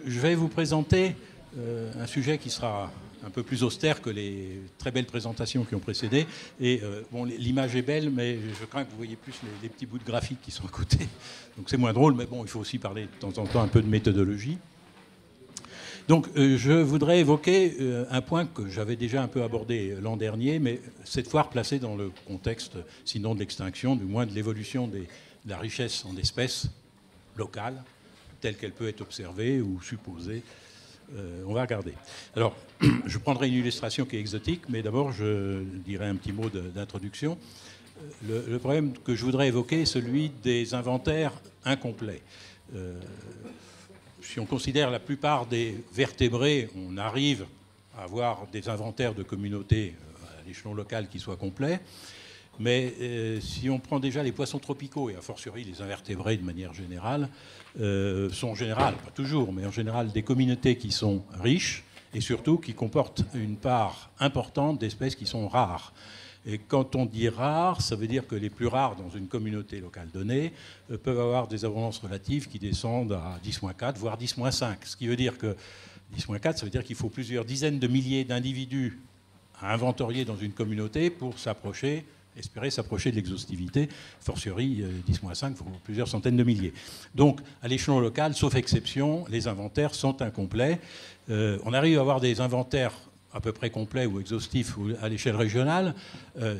je vais vous présenter un sujet qui sera un peu plus austère que les très belles présentations qui ont précédé. Et bon, l'image est belle, mais je crains que vous voyez plus les petits bouts de graphique qui sont à côté. Donc c'est moins drôle, mais bon, il faut aussi parler de temps en temps un peu de méthodologie. Donc je voudrais évoquer un point que j'avais déjà un peu abordé l'an dernier, mais cette fois replacé dans le contexte, sinon de l'extinction, du moins de l'évolution de la richesse en espèces locales, telle qu'elle peut être observée ou supposée. On va regarder. Alors, je prendrai une illustration qui est exotique, mais d'abord, je dirai un petit mot d'introduction. Le problème que je voudrais évoquer est celui des inventaires incomplets. Si on considère la plupart des vertébrés, on arrive à avoir des inventaires de communautés à l'échelon local qui soient complets. Mais si on prend déjà les poissons tropicaux, et a fortiori les invertébrés de manière générale, sont en général, pas toujours, mais en général des communautés qui sont riches et surtout qui comportent une part importante d'espèces qui sont rares. Et quand on dit rares, ça veut dire que les plus rares dans une communauté locale donnée peuvent avoir des abondances relatives qui descendent à 10-4, voire 10-5. Ce qui veut dire que 10-4, ça veut dire qu'il faut plusieurs dizaines de milliers d'individus à inventorier dans une communauté pour espérer s'approcher de l'exhaustivité. Fortiori, 10-5, il faut plusieurs centaines de milliers. Donc, à l'échelon local, sauf exception, les inventaires sont incomplets. On arrive à avoir des inventaires à peu près complets ou exhaustifs à l'échelle régionale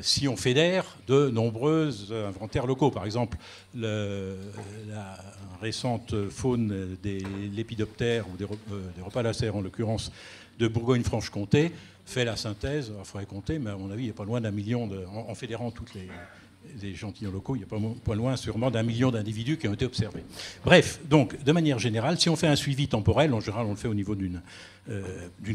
si on fédère de nombreux inventaires locaux. Par exemple, la récente faune des lépidoptères ou des rhopalacères, en l'occurrence de Bourgogne-Franche-Comté, fait la synthèse, il faudrait compter, mais à mon avis, il n'y a pas loin d'un million, en fédérant tous les échantillons locaux, il n'y a pas loin sûrement d'un million d'individus qui ont été observés. Bref, donc, de manière générale, si on fait un suivi temporel, en général, on le fait au niveau d'une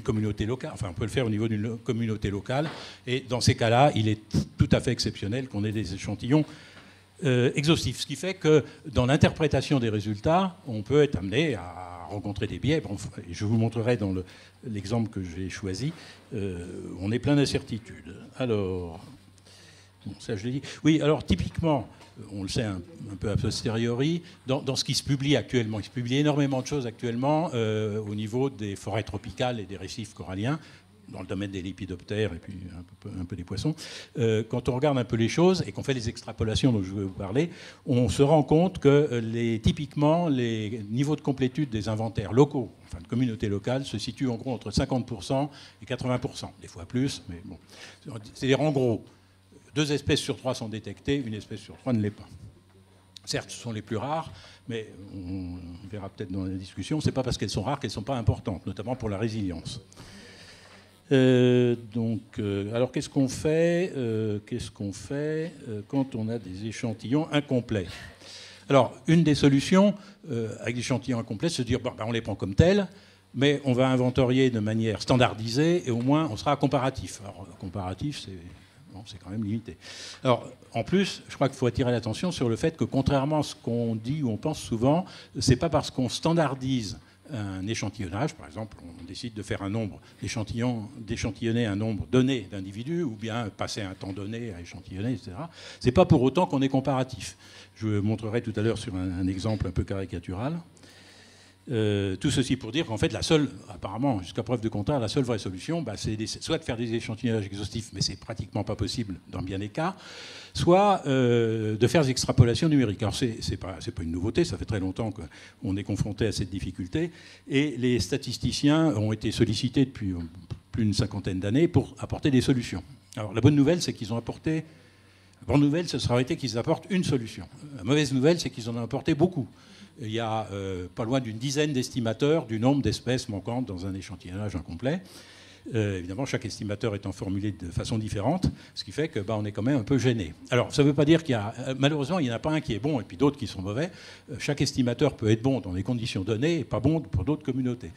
communauté locale, enfin, on peut le faire au niveau d'une communauté locale, et dans ces cas-là, il est tout à fait exceptionnel qu'on ait des échantillons exhaustifs. Ce qui fait que dans l'interprétation des résultats, on peut être amené à rencontrer des biais. Bon, je vous montrerai dans l'exemple que j'ai choisi. On est plein d'incertitudes. Alors, bon, ça je l'ai dit. Oui, alors typiquement, on le sait un peu a posteriori, dans ce qui se publie actuellement, il se publie énormément de choses actuellement au niveau des forêts tropicales et des récifs coralliens, dans le domaine des lépidoptères et puis un peu des poissons. Quand on regarde un peu les choses et qu'on fait les extrapolations dont je vais vous parler, on se rend compte que typiquement les niveaux de complétude des inventaires locaux, enfin de communautés locales, se situent en gros entre 50% et 80%, des fois plus, mais bon, c'est-à-dire en gros, 2 espèces sur 3 sont détectées, 1 espèce sur 3 ne l'est pas. Certes, ce sont les plus rares, mais on verra peut-être dans la discussion, c'est pas parce qu'elles sont rares qu'elles ne sont pas importantes, notamment pour la résilience. Alors qu'est-ce qu'on fait quand on a des échantillons incomplets? Alors, une des solutions avec des échantillons incomplets, c'est de dire on les prend comme tels, mais on va inventorier de manière standardisée et au moins on sera comparatif. Alors, comparatif, c'est quand même limité. Alors, en plus, je crois qu'il faut attirer l'attention sur le fait que, contrairement à ce qu'on dit ou on pense souvent, c'est pas parce qu'on standardise un échantillonnage, par exemple, on décide de faire un nombre d'échantillonner un nombre donné d'individus, ou bien passer un temps donné à échantillonner, etc. C'est pas pour autant qu'on est comparatif. Je vous montrerai tout à l'heure sur un exemple un peu caricatural. Tout ceci pour dire qu'en fait, apparemment, jusqu'à preuve de contraire, la seule vraie solution, c'est soit de faire des échantillonnages exhaustifs, mais c'est pratiquement pas possible dans bien des cas, soit de faire des extrapolations numériques. Alors, c'est pas une nouveauté, ça fait très longtemps qu'on est confronté à cette difficulté, et les statisticiens ont été sollicités depuis plus d'une 50aine d'années pour apporter des solutions. Alors, la bonne nouvelle, c'est qu'ils ont apporté... La bonne nouvelle, ce serait été qu'ils apportent une solution. La mauvaise nouvelle, c'est qu'ils en ont apporté beaucoup. Il y a pas loin d'une dizaine d'estimateurs du nombre d'espèces manquantes dans un échantillonnage incomplet. Évidemment, chaque estimateur étant formulé de façon différente, ce qui fait qu'on est quand même un peu gêné. Alors, ça ne veut pas dire qu'il y a... Malheureusement, il n'y en a pas un qui est bon et puis d'autres qui sont mauvais. Chaque estimateur peut être bon dans des conditions données et pas bon pour d'autres communautés.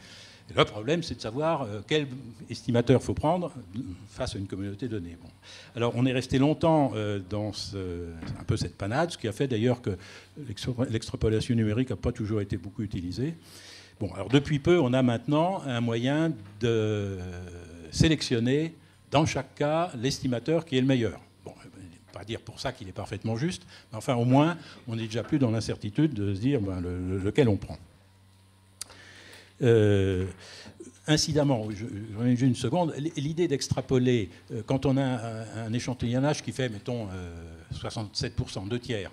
Et le problème, c'est de savoir quel estimateur il faut prendre face à une communauté donnée. Bon. Alors, on est resté longtemps dans un peu cette panade, ce qui a fait d'ailleurs que l'extrapolation numérique n'a pas toujours été beaucoup utilisée. Bon, alors depuis peu, on a maintenant un moyen de sélectionner, dans chaque cas, l'estimateur qui est le meilleur. Bon, pas dire pour ça qu'il est parfaitement juste, mais enfin, au moins, on n'est déjà plus dans l'incertitude de se dire lequel on prend. Incidemment, j'en ai une seconde, l'idée d'extrapoler, quand on a un échantillonnage qui fait, mettons, 67%, 2/3,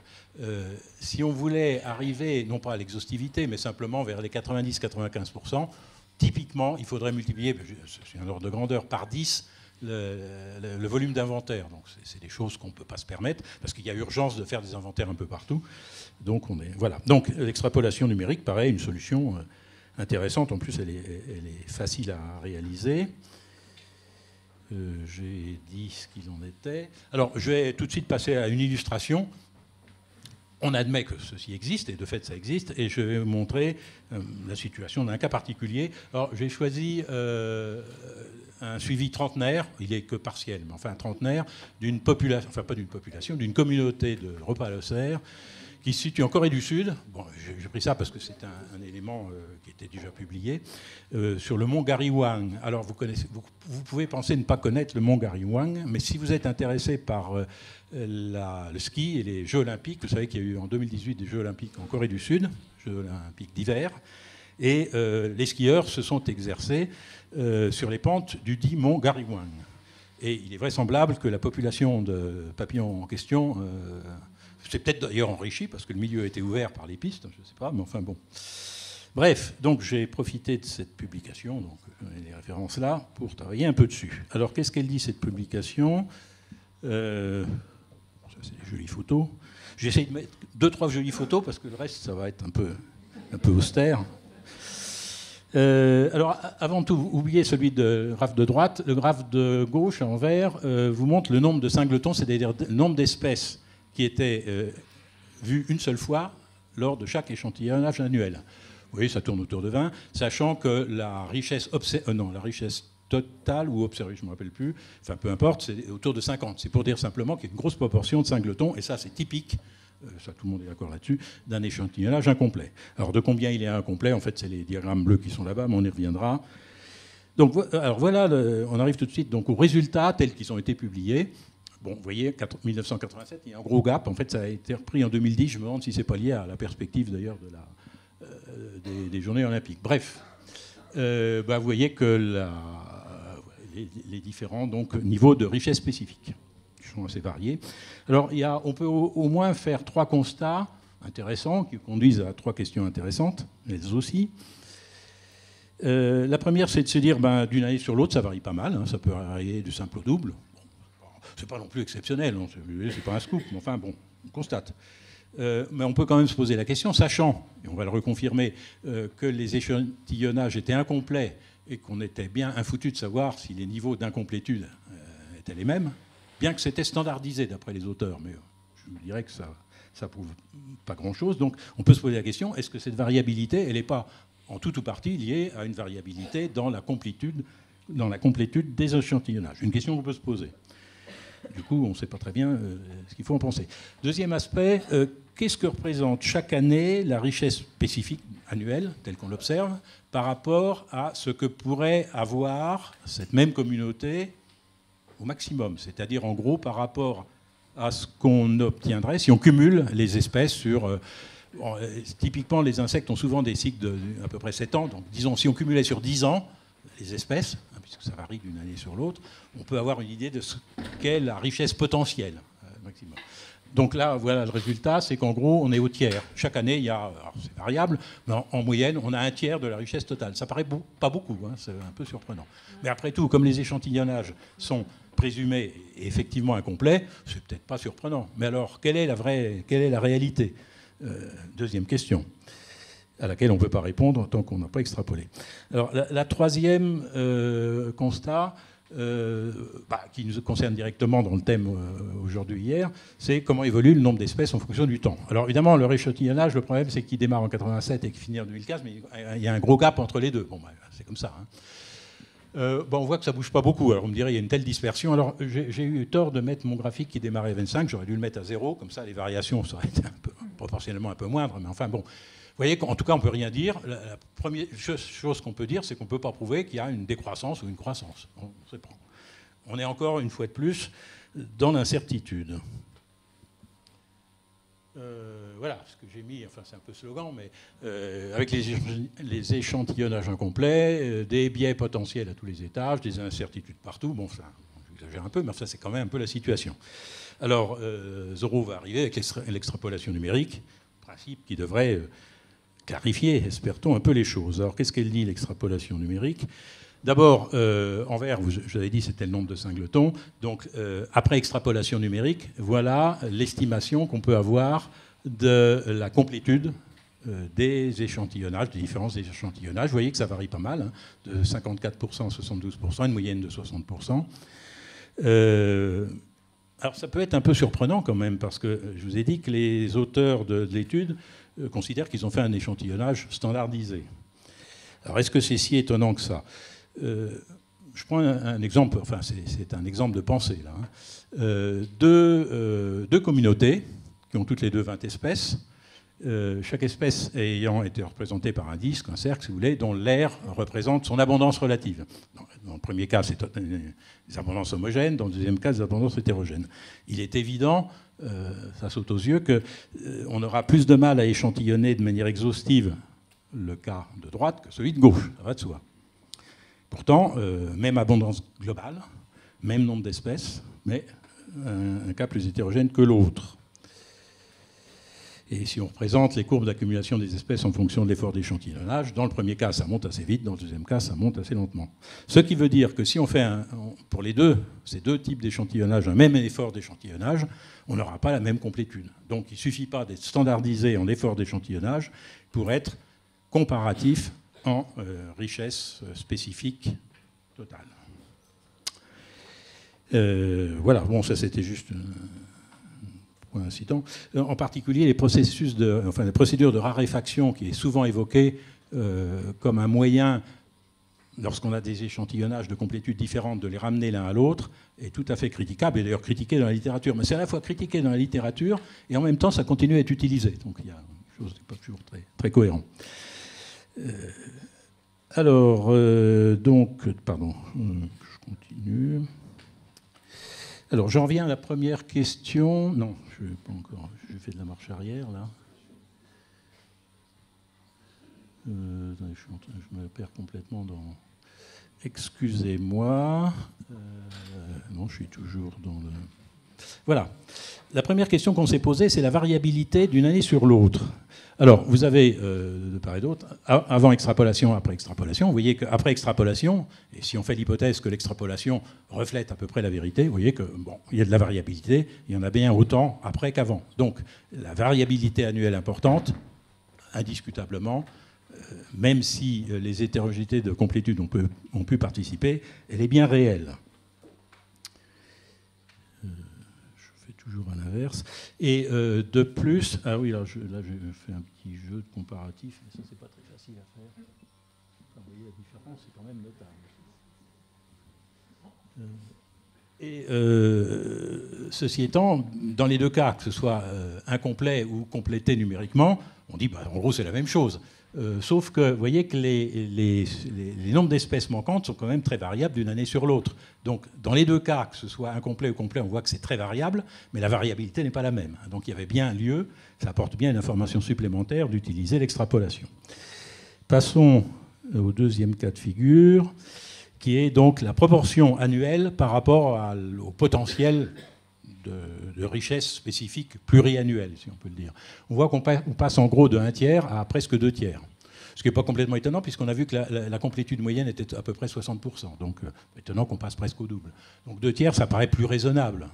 si on voulait arriver, non pas à l'exhaustivité, mais simplement vers les 90-95%, typiquement, il faudrait multiplier, c'est un ordre de grandeur, par 10 le volume d'inventaire. Donc c'est des choses qu'on ne peut pas se permettre, parce qu'il y a urgence de faire des inventaires un peu partout. Donc, voilà. Donc l'extrapolation numérique, pareil, une solution intéressante. En plus, elle est facile à réaliser. J'ai dit ce qu'il en était. Alors, je vais tout de suite passer à une illustration. On admet que ceci existe, et de fait, ça existe, et je vais vous montrer la situation d'un cas particulier. Alors, j'ai choisi un suivi trentenaire, il n'est que partiel, mais enfin trentenaire, d'une population, enfin pas d'une population, d'une communauté de repalocères qui se situe en Corée du Sud. Bon, j'ai pris ça parce que c'est un élément qui était déjà publié, sur le mont Gariwang. Alors, vous pouvez penser ne pas connaître le mont Gariwang, mais si vous êtes intéressé par le ski et les Jeux Olympiques, vous savez qu'il y a eu en 2018 des Jeux Olympiques en Corée du Sud, Jeux Olympiques d'hiver, et les skieurs se sont exercés sur les pentes du dit mont Gariwang. Et il est vraisemblable que la population de papillons en question c'est peut-être d'ailleurs enrichi parce que le milieu était ouvert par les pistes, je ne sais pas, mais enfin bon. Bref, donc j'ai profité de cette publication, donc les références là, pour travailler un peu dessus. Alors qu'est-ce qu'elle dit cette publication Ça c'est des jolies photos. J'essaie de mettre 2-3 jolies photos parce que le reste ça va être un peu austère. Alors avant tout, oubliez celui de graphe de droite. Le graphe de gauche en vert vous montre le nombre de singletons, c'est-à-dire le nombre d'espèces qui était vu une seule fois lors de chaque échantillonnage annuel. Vous voyez, ça tourne autour de 20, sachant que la richesse totale ou observée, je ne me rappelle plus, enfin peu importe, c'est autour de 50. C'est pour dire simplement qu'il y a une grosse proportion de singletons, et ça c'est typique, ça tout le monde est d'accord là-dessus, d'un échantillonnage incomplet. Alors de combien il est incomplet, en fait c'est les diagrammes bleus qui sont là-bas, mais on y reviendra. Donc alors voilà, on arrive tout de suite donc, aux résultats tels qu'ils ont été publiés. Bon, vous voyez, 1987, il y a un gros gap. En fait, ça a été repris en 2010. Je me demande si ce n'est pas lié à la perspective, d'ailleurs, des Journées Olympiques. Bref, vous voyez que les différents donc, niveaux de richesse spécifiques sont assez variés. Alors, on peut au moins faire 3 constats intéressants qui conduisent à 3 questions intéressantes, elles aussi. La première, c'est de se dire, d'une année sur l'autre, ça varie pas mal. Hein, ça peut varier du simple au double. C'est pas non plus exceptionnel, hein, c'est pas un scoop, mais enfin bon, on constate. Mais on peut quand même se poser la question, sachant, et on va le reconfirmer, que les échantillonnages étaient incomplets et qu'on était bien infoutu de savoir si les niveaux d'incomplétude étaient les mêmes, bien que c'était standardisé d'après les auteurs, mais je me dirais que ça prouve pas grand-chose. Donc on peut se poser la question, est-ce que cette variabilité, elle n'est pas en tout ou partie liée à une variabilité dans la complétude des échantillonnages? Une question qu'on peut se poser. Du coup, on ne sait pas très bien ce qu'il faut en penser. Deuxième aspect, qu'est-ce que représente chaque année la richesse spécifique annuelle, telle qu'on l'observe, par rapport à ce que pourrait avoir cette même communauté au maximum? C'est-à-dire, en gros, par rapport à ce qu'on obtiendrait si on cumule les espèces sur... typiquement, les insectes ont souvent des cycles d'à peu près 7 ans. Donc, disons, si on cumulait sur 10 ans les espèces, puisque ça varie d'une année sur l'autre, on peut avoir une idée de ce qu'est la richesse potentielle maximum. Donc là, voilà le résultat, c'est qu'en gros, on est au tiers. Chaque année, il y a, c'est variable, mais en moyenne, on a un tiers de la richesse totale. Ça paraît pas beaucoup, hein, c'est un peu surprenant. Mais après tout, comme les échantillonnages sont présumés et effectivement incomplets, c'est peut-être pas surprenant. Mais alors, quelle est la réalité? Deuxième question, à laquelle on ne peut pas répondre tant qu'on n'a pas extrapolé. Alors, la troisième constat, qui nous concerne directement dans le thème aujourd'hui-hier, c'est comment évolue le nombre d'espèces en fonction du temps. Alors, évidemment, le réchantillonnage, le problème, c'est qu'il démarre en 87 et qu'il finit en 2015, mais il y a un gros gap entre les deux. Bon, c'est comme ça. Hein. On voit que ça ne bouge pas beaucoup. Alors, on me dirait, il y a une telle dispersion. Alors, j'ai eu tort de mettre mon graphique qui démarrait à 25. J'aurais dû le mettre à 0. Comme ça, les variations seraient proportionnellement un peu moindres. Mais enfin, bon. Vous voyez qu'en tout cas, on ne peut rien dire. La première chose qu'on peut dire, c'est qu'on ne peut pas prouver qu'il y a une décroissance ou une croissance. On ne sait pas. On est encore, une fois de plus, dans l'incertitude. Voilà ce que j'ai mis, enfin c'est un peu slogan, mais avec les échantillonnages incomplets, des biais potentiels à tous les étages, des incertitudes partout, bon ça, j'exagère un peu, mais ça c'est quand même un peu la situation. Alors Zorro va arriver avec l'extrapolation numérique, principe qui devrait clarifier, espère-t-on, un peu les choses. Alors qu'est-ce qu'elle dit l'extrapolation numérique ? D'abord, en vert, je vous avais dit c'était le nombre de singletons. Donc, après extrapolation numérique, voilà l'estimation qu'on peut avoir de la complétude des échantillonnages, des différences des échantillonnages. Vous voyez que ça varie pas mal, hein, de 54% à 72%, une moyenne de 60%. Alors, ça peut être un peu surprenant quand même, parce que je vous ai dit que les auteurs de l'étude considèrent qu'ils ont fait un échantillonnage standardisé. Alors, est-ce que c'est si étonnant que ça ? Je prends un exemple, enfin c'est un exemple de pensée là. Hein. Deux communautés qui ont toutes les deux 20 espèces, chaque espèce ayant été représentée par un disque, un cercle si vous voulez, dont l'air représente son abondance relative. Dans le premier cas c'est des abondances homogènes, dans le deuxième cas des abondances hétérogènes. Il est évident, ça saute aux yeux, qu'on aura plus de mal à échantillonner de manière exhaustive le cas de droite que celui de gauche, ça va de soi. Pourtant, même abondance globale, même nombre d'espèces, mais un cas plus hétérogène que l'autre. Et si on représente les courbes d'accumulation des espèces en fonction de l'effort d'échantillonnage, dans le premier cas, ça monte assez vite, dans le deuxième cas, ça monte assez lentement. Ce qui veut dire que si on fait, pour ces deux types d'échantillonnage, un même effort d'échantillonnage, on n'aura pas la même complétude. Donc il ne suffit pas d'être standardisé en effort d'échantillonnage pour être comparatif en richesse spécifique totale. Voilà, bon, ça c'était juste un point incitant. En particulier, les procédures de raréfaction qui est souvent évoquée comme un moyen, lorsqu'on a des échantillonnages de complétude différentes, de les ramener l'un à l'autre, est tout à fait critiquable, et d'ailleurs critiqué dans la littérature. Mais c'est à la fois critiqué dans la littérature, et en même temps, ça continue à être utilisé. Donc il y a une chose qui n'est pas toujours très cohérente. Alors, pardon, je continue. Alors, j'en reviens à la première question. Non, je ne vais pas encore. Je fais de la marche arrière, là. Je me perds complètement dans... Excusez-moi. Non, je suis toujours dans le... Voilà. La première question qu'on s'est posée, c'est la variabilité d'une année sur l'autre. Alors, vous avez, de part et d'autre, avant extrapolation, après extrapolation, vous voyez qu'après extrapolation, et si on fait l'hypothèse que l'extrapolation reflète à peu près la vérité, vous voyez que, bon, il y a de la variabilité, il y en a bien autant après qu'avant. Donc, la variabilité annuelle importante, indiscutablement, même si les hétérogénéités de complétude ont pu participer, elle est bien réelle. Toujours à l'inverse. Et de plus, ah oui, là je fais un petit jeu de comparatif, mais ça c'est pas très facile à faire. Vous voyez la différence, c'est quand même notable. Ceci étant, dans les deux cas, que ce soit incomplet ou complété numériquement, on dit, en gros c'est la même chose. Sauf que vous voyez que les nombres d'espèces manquantes sont quand même très variables d'une année sur l'autre. Donc dans les deux cas, que ce soit incomplet ou complet, on voit que c'est très variable, mais la variabilité n'est pas la même. Donc il y avait bien lieu, ça apporte bien une information supplémentaire d'utiliser l'extrapolation. Passons au deuxième cas de figure, qui est donc la proportion annuelle par rapport au potentiel de richesse spécifique pluriannuelle, si on peut le dire. On voit qu'on passe en gros de 1/3 à presque 2/3. Ce qui n'est pas complètement étonnant, puisqu'on a vu que la complétude moyenne était à peu près 60%. Donc, étonnant qu'on passe presque au double. Donc 2/3, ça paraît plus raisonnable.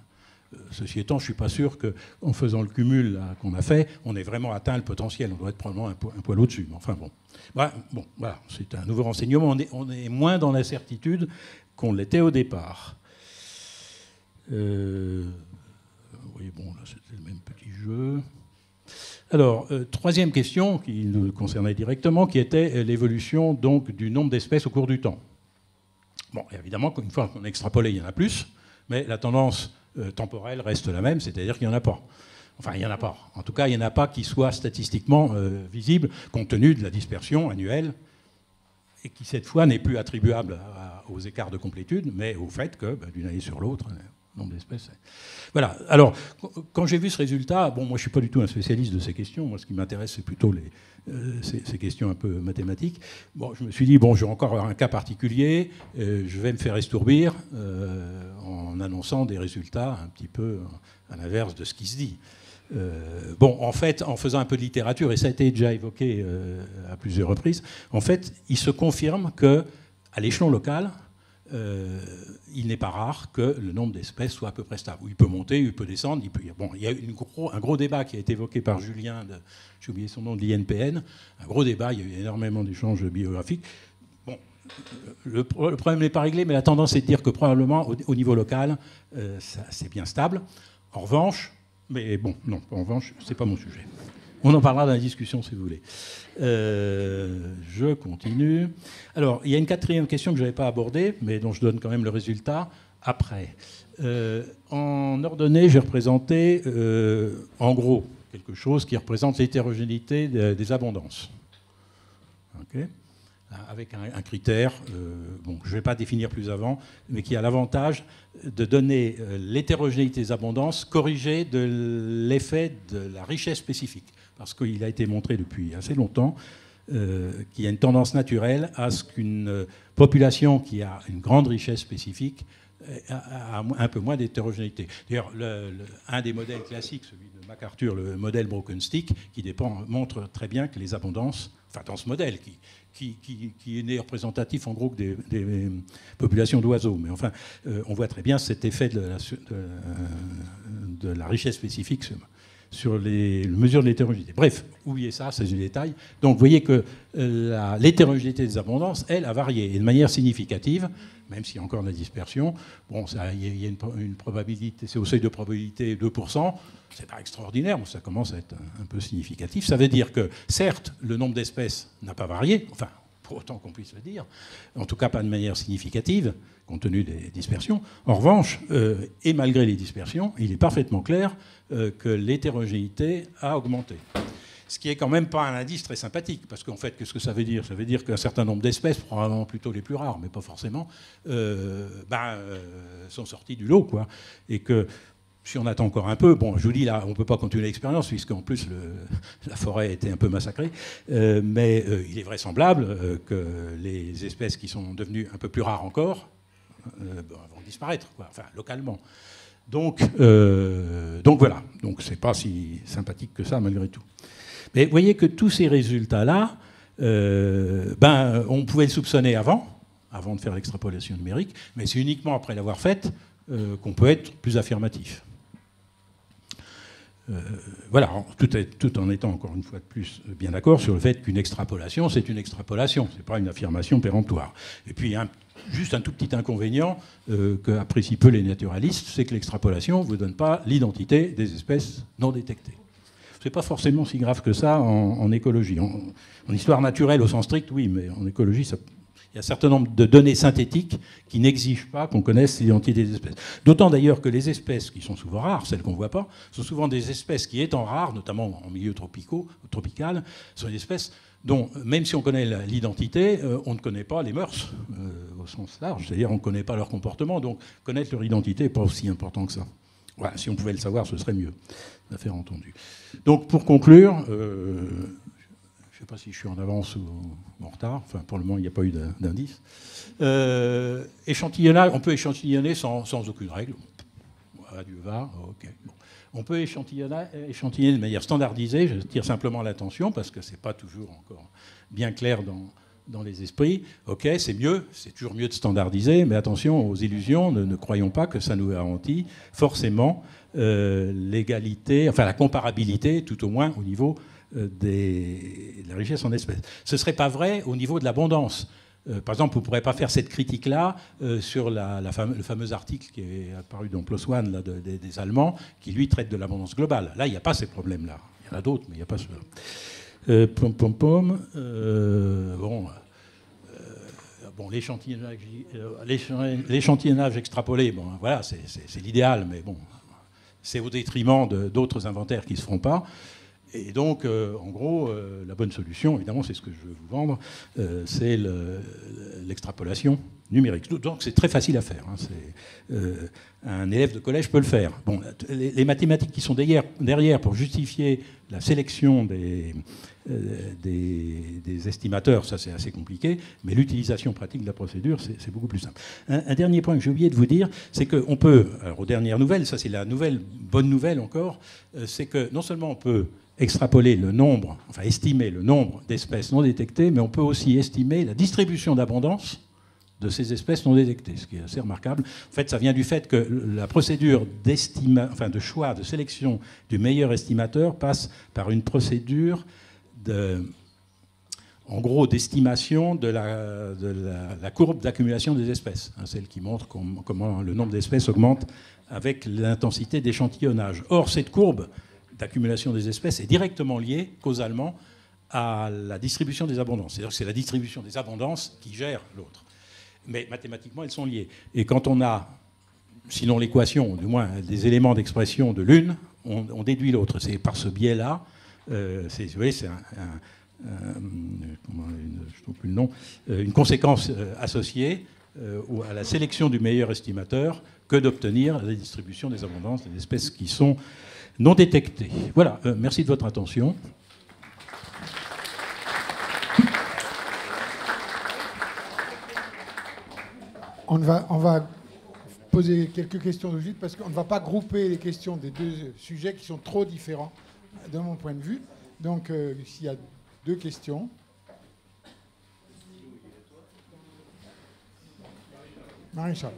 Ceci étant, je ne suis pas sûr qu'en faisant le cumul qu'on a fait, on ait vraiment atteint le potentiel. On doit être probablement un poil au-dessus. Mais enfin bon. Voilà, c'est un nouveau renseignement. On est moins dans l'incertitude qu'on l'était au départ. Vous voyez, bon, là, c'était le même petit jeu. Alors, troisième question qui nous concernait directement, qui était l'évolution donc du nombre d'espèces au cours du temps. Bon, évidemment, une fois qu'on a extrapolé, il y en a plus, mais la tendance temporelle reste la même, c'est-à-dire qu'il n'y en a pas. Enfin, il n'y en a pas. En tout cas, il n'y en a pas qui soit statistiquement visible, compte tenu de la dispersion annuelle, et qui, cette fois, n'est plus attribuable aux écarts de complétude, mais au fait que, d'une année sur l'autre, Nombre d'espèces. Voilà. Alors, quand j'ai vu ce résultat, bon, moi, je suis pas du tout un spécialiste de ces questions. Moi, ce qui m'intéresse, c'est plutôt ces questions un peu mathématiques. Bon, je me suis dit, bon, j'ai encore un cas particulier. Je vais me faire estourbir en annonçant des résultats un petit peu à l'inverse de ce qui se dit. Bon, en fait, en faisant un peu de littérature, et ça a été déjà évoqué à plusieurs reprises, en fait, il se confirme que à l'échelon local, il n'est pas rare que le nombre d'espèces soit à peu près stable. Il peut monter, il peut descendre. Il y a un gros débat qui a été évoqué par Julien, j'ai oublié son nom, de l'INPN. Un gros débat, il y a eu énormément d'échanges biographiques. Bon, le problème n'est pas réglé, mais la tendance est de dire que probablement, au niveau local, c'est bien stable. En revanche, mais bon, non, en revanche, c'est pas mon sujet. On en parlera dans la discussion si vous voulez. Je continue. Alors, il y a une quatrième question que je n'avais pas abordée, mais dont je donne quand même le résultat après. En ordonnée, j'ai représenté, en gros, quelque chose qui représente l'hétérogénéité des abondances. Okay, avec un critère, bon, je ne vais pas définir plus avant, mais qui a l'avantage de donner l'hétérogénéité des abondances corrigée de l'effet de la richesse spécifique. Parce qu'il a été montré depuis assez longtemps qu'il y a une tendance naturelle à ce qu'une population qui a une grande richesse spécifique a un peu moins d'hétérogénéité. D'ailleurs, un des modèles classiques, celui de MacArthur, le modèle Broken Stick, montre très bien que les abondances, enfin dans ce modèle qui est né représentatif en gros que des populations d'oiseaux, mais enfin, on voit très bien cet effet de la richesse spécifique sur les mesures de l'hétérogénéité. Bref, oubliez ça, c'est du détail. Donc vous voyez que l'hétérogénéité des abondances, elle, a varié, et de manière significative, même s'il y a encore de la dispersion. Bon, il y a une probabilité, c'est au seuil de probabilité 2%, c'est pas extraordinaire, mais ça commence à être un peu significatif. Ça veut dire que, certes, le nombre d'espèces n'a pas varié, enfin, pour autant qu'on puisse le dire, en tout cas pas de manière significative, compte tenu des dispersions. En revanche, et malgré les dispersions, il est parfaitement clair que l'hétérogénéité a augmenté. Ce qui est quand même pas un indice très sympathique, parce qu'en fait, qu'est-ce que ça veut dire? Ça veut dire qu'un certain nombre d'espèces, probablement plutôt les plus rares, mais pas forcément, sont sorties du lot, quoi. Et que si on attend encore un peu, bon, je vous dis là, on ne peut pas continuer l'expérience, puisqu'en plus la forêt a été un peu massacrée, mais il est vraisemblable que les espèces qui sont devenues un peu plus rares encore vont disparaître, quoi, enfin, localement. Donc voilà, donc c'est pas si sympathique que ça malgré tout. Mais vous voyez que tous ces résultats-là, on pouvait le soupçonner avant de faire l'extrapolation numérique, mais c'est uniquement après l'avoir faite qu'on peut être plus affirmatif. Voilà, tout en étant encore une fois de plus bien d'accord sur le fait qu'une extrapolation, c'est une extrapolation, c'est pas une affirmation péremptoire. Et puis juste un tout petit inconvénient qu'apprécient peu les naturalistes, c'est que l'extrapolation ne vous donne pas l'identité des espèces non détectées. C'est pas forcément si grave que ça en écologie. En histoire naturelle au sens strict, oui, mais en écologie, il y a un certain nombre de données synthétiques qui n'exigent pas qu'on connaisse l'identité des espèces. D'autant d'ailleurs que les espèces qui sont souvent rares, celles qu'on ne voit pas, sont souvent des espèces qui, étant rares, notamment en milieu tropical, sont des espèces dont, même si on connaît l'identité, on ne connaît pas les mœurs au sens large, c'est-à-dire on ne connaît pas leur comportement, donc connaître leur identité n'est pas aussi important que ça. Voilà, si on pouvait le savoir, ce serait mieux. Affaire entendue. Donc pour conclure, je ne sais pas si je suis en avance ou en retard, enfin pour le moment il n'y a pas eu d'indice. Échantillonnage, on peut échantillonner sans aucune règle. Adieu va, ok. Bon. On peut échantillonner de manière standardisée, je tire simplement l'attention parce que ce n'est pas toujours encore bien clair dans les esprits. Ok, c'est mieux, c'est toujours mieux de standardiser, mais attention aux illusions, ne croyons pas que ça nous garantit forcément l'égalité, enfin la comparabilité, tout au moins au niveau de la richesse en espèces. Ce ne serait pas vrai au niveau de l'abondance. Par exemple, vous ne pourrez pas faire cette critique-là sur le fameux article qui est apparu dans PLOS ONE là, des Allemands, qui lui traite de l'abondance globale. Là, il n'y a pas ces problèmes-là. Il y en a d'autres, mais il n'y a pas ceux-là. Bon, l'échantillonnage extrapolé, bon, voilà, c'est l'idéal, mais bon, c'est au détriment d'autres inventaires qui ne se feront pas. Et donc, en gros, la bonne solution, évidemment, c'est ce que je veux vous vendre, c'est l'extrapolation numérique. Donc, c'est très facile à faire. Hein. Un élève de collège peut le faire. Bon, les mathématiques qui sont derrière pour justifier la sélection des estimateurs, ça c'est assez compliqué, mais l'utilisation pratique de la procédure, c'est beaucoup plus simple. Un dernier point que j'ai oublié de vous dire, c'est qu'on peut, alors aux dernières nouvelles, ça c'est la bonne nouvelle encore, c'est que non seulement on peut extrapoler le nombre, enfin estimer le nombre d'espèces non détectées, mais on peut aussi estimer la distribution d'abondance de ces espèces non détectées, ce qui est assez remarquable. En fait, ça vient du fait que la procédure de choix, de sélection du meilleur estimateur passe par une procédure en gros, d'estimation de la courbe d'accumulation des espèces, hein, celle qui montre comment le nombre d'espèces augmente avec l'intensité d'échantillonnage. Or, cette courbe d'accumulation des espèces est directement liée, causalement, à la distribution des abondances. C'est-à-dire que c'est la distribution des abondances qui gère l'autre. Mais mathématiquement, elles sont liées. Et quand on a, sinon l'équation, du moins des éléments d'expression de l'une, on déduit l'autre. C'est par ce biais-là, vous voyez, c'est je trouve plus le nom, une conséquence associée à la sélection du meilleur estimateur que d'obtenir la distribution des abondances des espèces qui sont non détectées. Voilà, merci de votre attention. On va poser quelques questions de suite parce qu'on ne va pas grouper les questions des deux sujets qui sont trop différents de mon point de vue. Donc, s'il y a deux questions. Maréchal.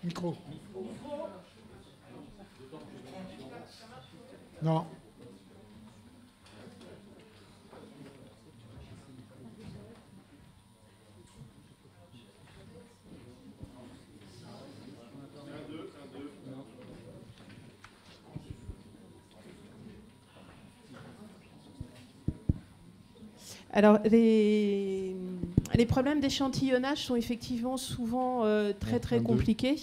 Micro. Non. Alors, les problèmes d'échantillonnage sont effectivement souvent très compliqués,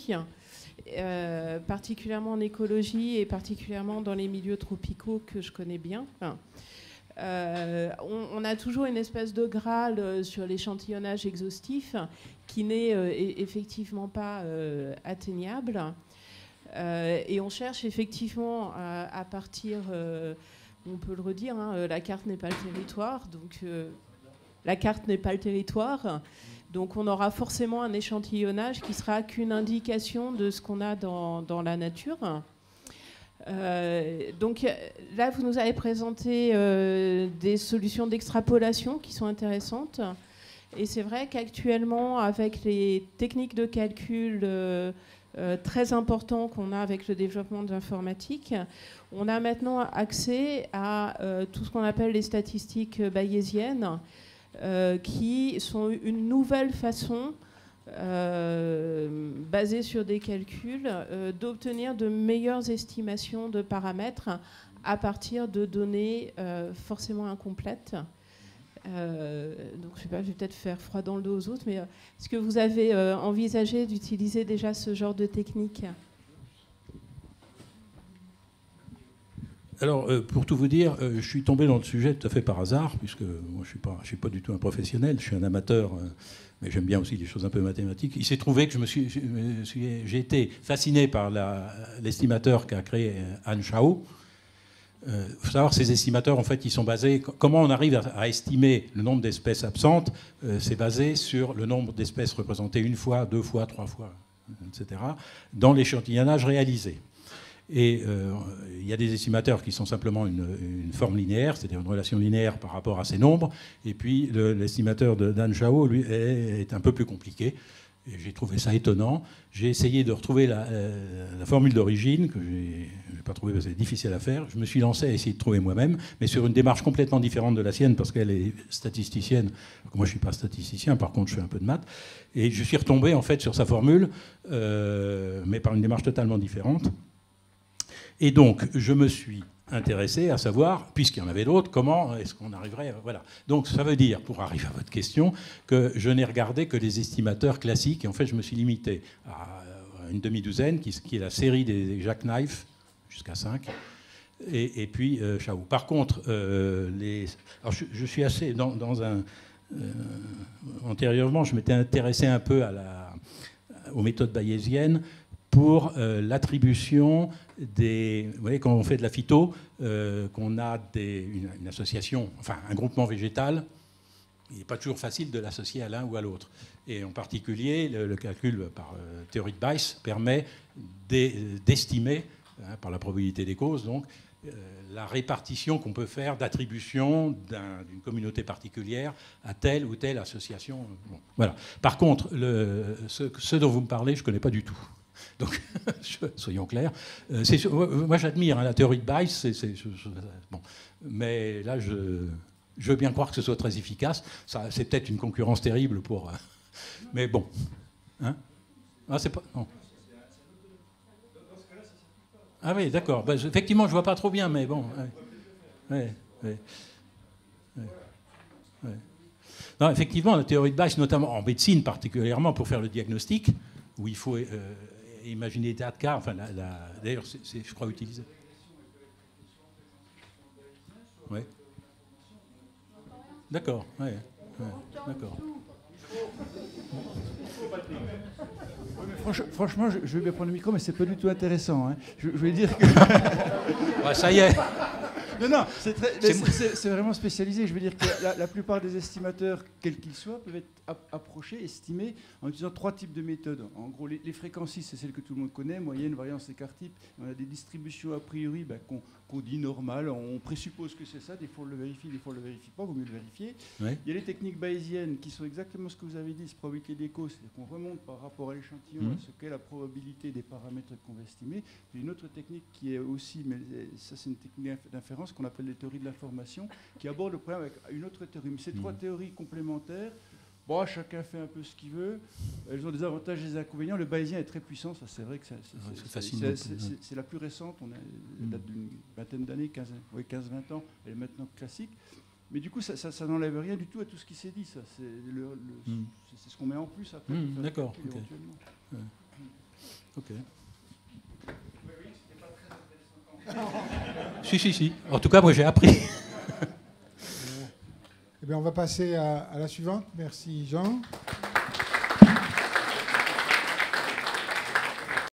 particulièrement en écologie et particulièrement dans les milieux tropicaux que je connais bien. On a toujours une espèce de Graal sur l'échantillonnage exhaustif qui n'est effectivement pas atteignable. Et on cherche effectivement à partir... on peut le redire, hein, la carte n'est pas le territoire, donc la carte n'est pas le territoire, donc on aura forcément un échantillonnage qui sera qu'une indication de ce qu'on a dans la nature. Donc là, vous nous avez présenté des solutions d'extrapolation qui sont intéressantes, et c'est vrai qu'actuellement, avec les techniques de calcul très importants qu'on a avec le développement de l'informatique, on a maintenant accès à tout ce qu'on appelle les statistiques bayésiennes, qui sont une nouvelle façon, basée sur des calculs, d'obtenir de meilleures estimations de paramètres à partir de données forcément incomplètes. Donc je sais pas, je vais peut-être faire froid dans le dos aux autres, mais est-ce que vous avez envisagé d'utiliser déjà ce genre de technique ? Alors, pour tout vous dire, je suis tombé dans le sujet tout à fait par hasard, puisque moi, je suis pas du tout un professionnel, je suis un amateur, mais j'aime bien aussi les choses un peu mathématiques. Il s'est trouvé que j'ai été fasciné par l'estimateur qu'a créé Anne Shao. Il faut savoir que ces estimateurs, en fait, ils sont basés... Comment on arrive à estimer le nombre d'espèces absentes ? C'est basé sur le nombre d'espèces représentées une fois, deux fois, trois fois, etc., dans l'échantillonnage réalisé. Et il y a des estimateurs qui sont simplement une forme linéaire, c'est-à-dire une relation linéaire par rapport à ces nombres. Et puis l'estimateur d'Anne Shao, lui, est un peu plus compliqué. Et j'ai trouvé ça étonnant. J'ai essayé de retrouver la formule d'origine, que je n'ai pas trouvée parce que c'est difficile à faire. Je me suis lancé à essayer de trouver moi-même, mais sur une démarche complètement différente de la sienne, parce qu'elle est statisticienne. Moi, je ne suis pas statisticien, par contre, je fais un peu de maths. Et je suis retombé, en fait, sur sa formule, mais par une démarche totalement différente. Et donc, je me suis intéressé à savoir, puisqu'il y en avait d'autres, comment est-ce qu'on arriverait... Voilà. Donc ça veut dire, pour arriver à votre question, que je n'ai regardé que les estimateurs classiques, et en fait je me suis limité à une demi-douzaine, qui est la série des Jackknife, jusqu'à 5, et puis Xiao. Par contre, alors je suis assez... antérieurement, je m'étais intéressé un peu aux méthodes bayésiennes, pour l'attribution des... Vous voyez, quand on fait de la phyto, qu'on a une association, enfin un groupement végétal, il n'est pas toujours facile de l'associer à l'un ou à l'autre. Et en particulier, le calcul par théorie de Bayes permet d'estimer, par la probabilité des causes, donc, la répartition qu'on peut faire d'attribution d'une communauté particulière à telle ou telle association. Bon, voilà. Par contre, ce dont vous me parlez, je ne connais pas du tout. Donc, soyons clairs. Moi, j'admire la théorie de Bayes. Bon. Mais là, je veux bien croire que ce soit très efficace. C'est peut-être une concurrence terrible pour... mais bon. Hein? Ah, c'est pas... Non. Ah oui, d'accord. Ben, effectivement, je ne vois pas trop bien, mais bon. Ouais. Non, effectivement, la théorie de Bayes, notamment en médecine particulièrement, pour faire le diagnostic, où il faut imaginer des tas de cas. Enfin, d'ailleurs, c'est, je crois, utilisé. Oui. D'accord. Ouais. D'accord. Franchement, je vais bien prendre le micro, mais c'est pas du tout intéressant. Hein. Je vais dire que... Ouais, ça y est. Non, c'est vraiment spécialisé. Je veux dire que la plupart des estimateurs, quels qu'ils soient, peuvent être approchés, estimés, en utilisant 3 types de méthodes. En gros, les fréquencies, c'est celles que tout le monde connaît, moyenne, variance, écart type. On a des distributions a priori qu'on dit normales. On présuppose que c'est ça. Des fois, on le vérifie, des fois, on ne le vérifie pas. Il vaut mieux le vérifier. Ouais. Il y a les techniques bayésiennes qui sont exactement ce que vous avez dit, c'est probabilité d'écho. C'est-à-dire qu'on remonte par rapport à l'échantillon à ce qu'est la probabilité des paramètres qu'on va estimer. Puis une autre technique qui est aussi, mais ça c'est une technique d'inférence qu'on appelle les théories de l'information, qui aborde le problème avec une autre théorie. Mais ces 3 théories complémentaires, bon, chacun fait un peu ce qu'il veut. Elles ont des avantages et des inconvénients. Le bayésien est très puissant, ça c'est vrai que c'est la plus récente. On date d'une vingtaine d'années, 15-20 ans. Elle est maintenant classique. Mais du coup, ça n'enlève rien du tout à tout ce qui s'est dit. Ça. C'est ce qu'on met en plus après. D'accord. Ok. Si. En tout cas, moi, j'ai appris. Eh bien, on va passer à la suivante. Merci, Jean.